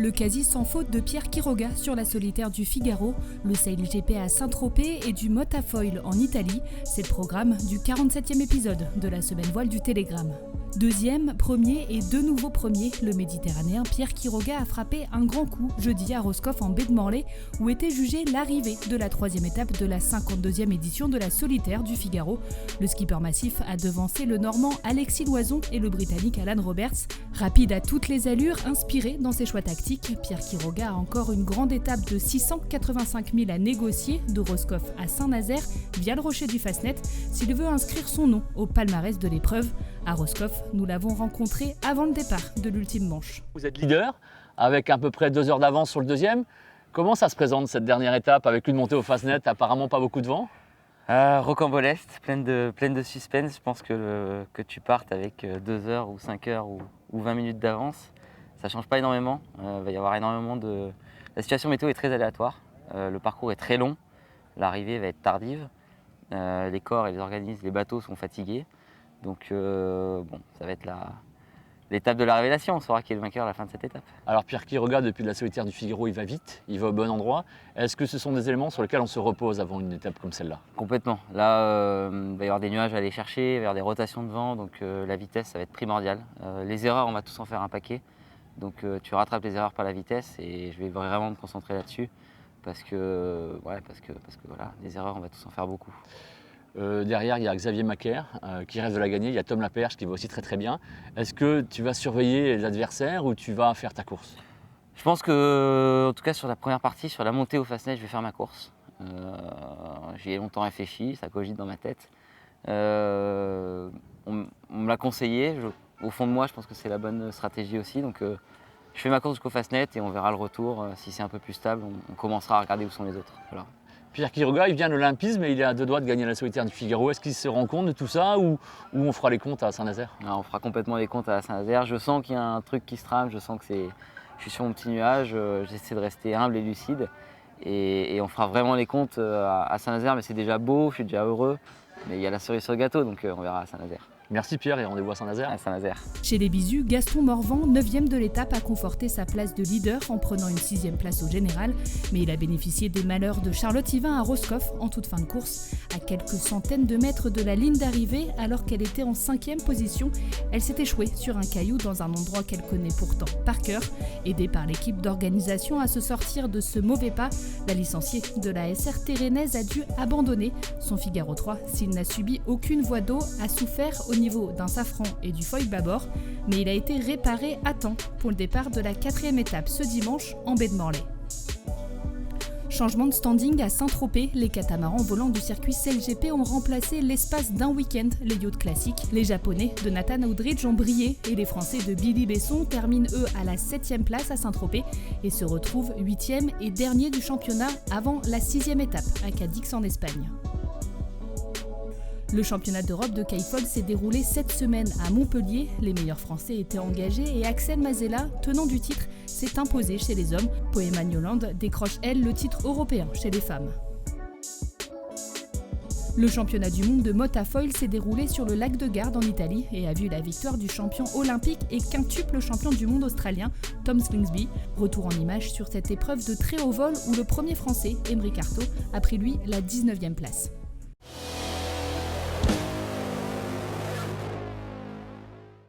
Le quasi sans faute de Pierre Quiroga sur la solitaire du Figaro, le Sail GP à Saint-Tropez et du Motafoil en Italie, c'est le programme du 47e épisode de la semaine voile du Télégramme. Deuxième, premier et de nouveau premier, le Méditerranéen Pierre Quiroga a frappé un grand coup jeudi à Roscoff en baie de Morlaix où était jugée l'arrivée de la troisième étape de la 52e édition de la solitaire du Figaro. Le skipper massif a devancé le Normand Alexis Loison et le Britannique Alan Roberts. Rapide à toutes les allures, inspiré dans ses choix tactiques, Pierre Quiroga a encore une grande étape de 685 000 à négocier de Roscoff à Saint-Nazaire via le rocher du Fastnet s'il veut inscrire son nom au palmarès de l'épreuve. À Roscoff, nous l'avons rencontré avant le départ de l'ultime manche. Vous êtes leader, avec à peu près 2 heures d'avance sur le deuxième. Comment ça se présente cette dernière étape avec une montée au Fastnet, apparemment pas beaucoup de vent? Rocambolesque, pleine de suspense. Je pense que tu partes avec 2 heures ou 5 heures ou 20 minutes d'avance, ça ne change pas énormément. Va y avoir énormément de... La situation météo est très aléatoire, le parcours est très long, l'arrivée va être tardive, les corps et les organismes, les bateaux sont fatigués. Donc ça va être l'étape de la révélation, on saura qui est le vainqueur à la fin de cette étape. Alors Pierre Quiroga, depuis la solitaire du Figaro, il va vite, il va au bon endroit. Est-ce que ce sont des éléments sur lesquels on se repose avant une étape comme celle-là? Complètement. Là, il va y avoir des nuages à aller chercher, il va y avoir des rotations de vent, donc la vitesse, ça va être primordial. Les erreurs, on va tous en faire un paquet. Donc tu rattrapes les erreurs par la vitesse et je vais vraiment me concentrer là-dessus parce que voilà, les erreurs, on va tous en faire beaucoup. Derrière, il y a Xavier Macaire qui rêve de la gagner. Il y a Tom Laperche qui va aussi très très bien. Est-ce que tu vas surveiller les adversaires ou tu vas faire ta course? Je pense que, en tout cas sur la première partie, sur la montée au Fastnet, je vais faire ma course. J'y ai longtemps réfléchi, ça cogite dans ma tête. On me l'a conseillé. Au fond de moi, je pense que c'est la bonne stratégie aussi. Donc, je fais ma course jusqu'au Fastnet et on verra le retour. Si c'est un peu plus stable, on commencera à regarder où sont les autres. Voilà. Pierre Quiroga, il vient de l'Olympisme et il est à 2 doigts de gagner la solitaire du Figaro. Est-ce qu'il se rend compte de tout ça ou on fera les comptes à Saint-Nazaire? On fera complètement les comptes à Saint-Nazaire. Je sens qu'il y a un truc qui se trame, je sens que je suis sur mon petit nuage. J'essaie de rester humble et lucide et on fera vraiment les comptes à Saint-Nazaire. Mais c'est déjà beau, je suis déjà heureux. Mais il y a la cerise sur le gâteau, donc on verra à Saint-Nazaire. Merci Pierre et rendez-vous à Saint-Nazaire. À Saint-Nazaire. Chez les Bisus, Gaston Morvan, 9e de l'étape, a conforté sa place de leader en prenant une 6e place au général. Mais il a bénéficié des malheurs de Charlotte Yvain à Roscoff en toute fin de course. À quelques centaines de mètres de la ligne d'arrivée, alors qu'elle était en 5e position, elle s'est échouée sur un caillou dans un endroit qu'elle connaît pourtant par cœur. Aidée par l'équipe d'organisation à se sortir de ce mauvais pas, la licenciée de la SRT rennaise a dû abandonner. Son Figaro 3, s'il n'a subi aucune voie d'eau, a souffert au niveau d'un safran et du foil bâbord, mais il a été réparé à temps pour le départ de la 4e étape ce dimanche en baie de Morlaix. Changement de standing à Saint-Tropez, les catamarans volants du circuit Sail GP ont remplacé l'espace d'un week-end les yachts classiques. Les Japonais de Nathan Outridge ont brillé et les Français de Billy Besson terminent eux à la 7e place à Saint-Tropez et se retrouvent 8e et dernier du championnat avant la 6e étape à Cadix en Espagne. Le championnat d'Europe de kayfoil s'est déroulé cette semaine à Montpellier. Les meilleurs Français étaient engagés et Axel Mazella, tenant du titre, s'est imposé chez les hommes. Poeman Yolande décroche, elle, le titre européen chez les femmes. Le championnat du monde de Motafoil s'est déroulé sur le lac de Garde en Italie et a vu la victoire du champion olympique et quintuple champion du monde australien, Tom Slingsby. Retour en images sur cette épreuve de très haut vol où le premier Français, Émeric Artaud, a pris lui la 19e place.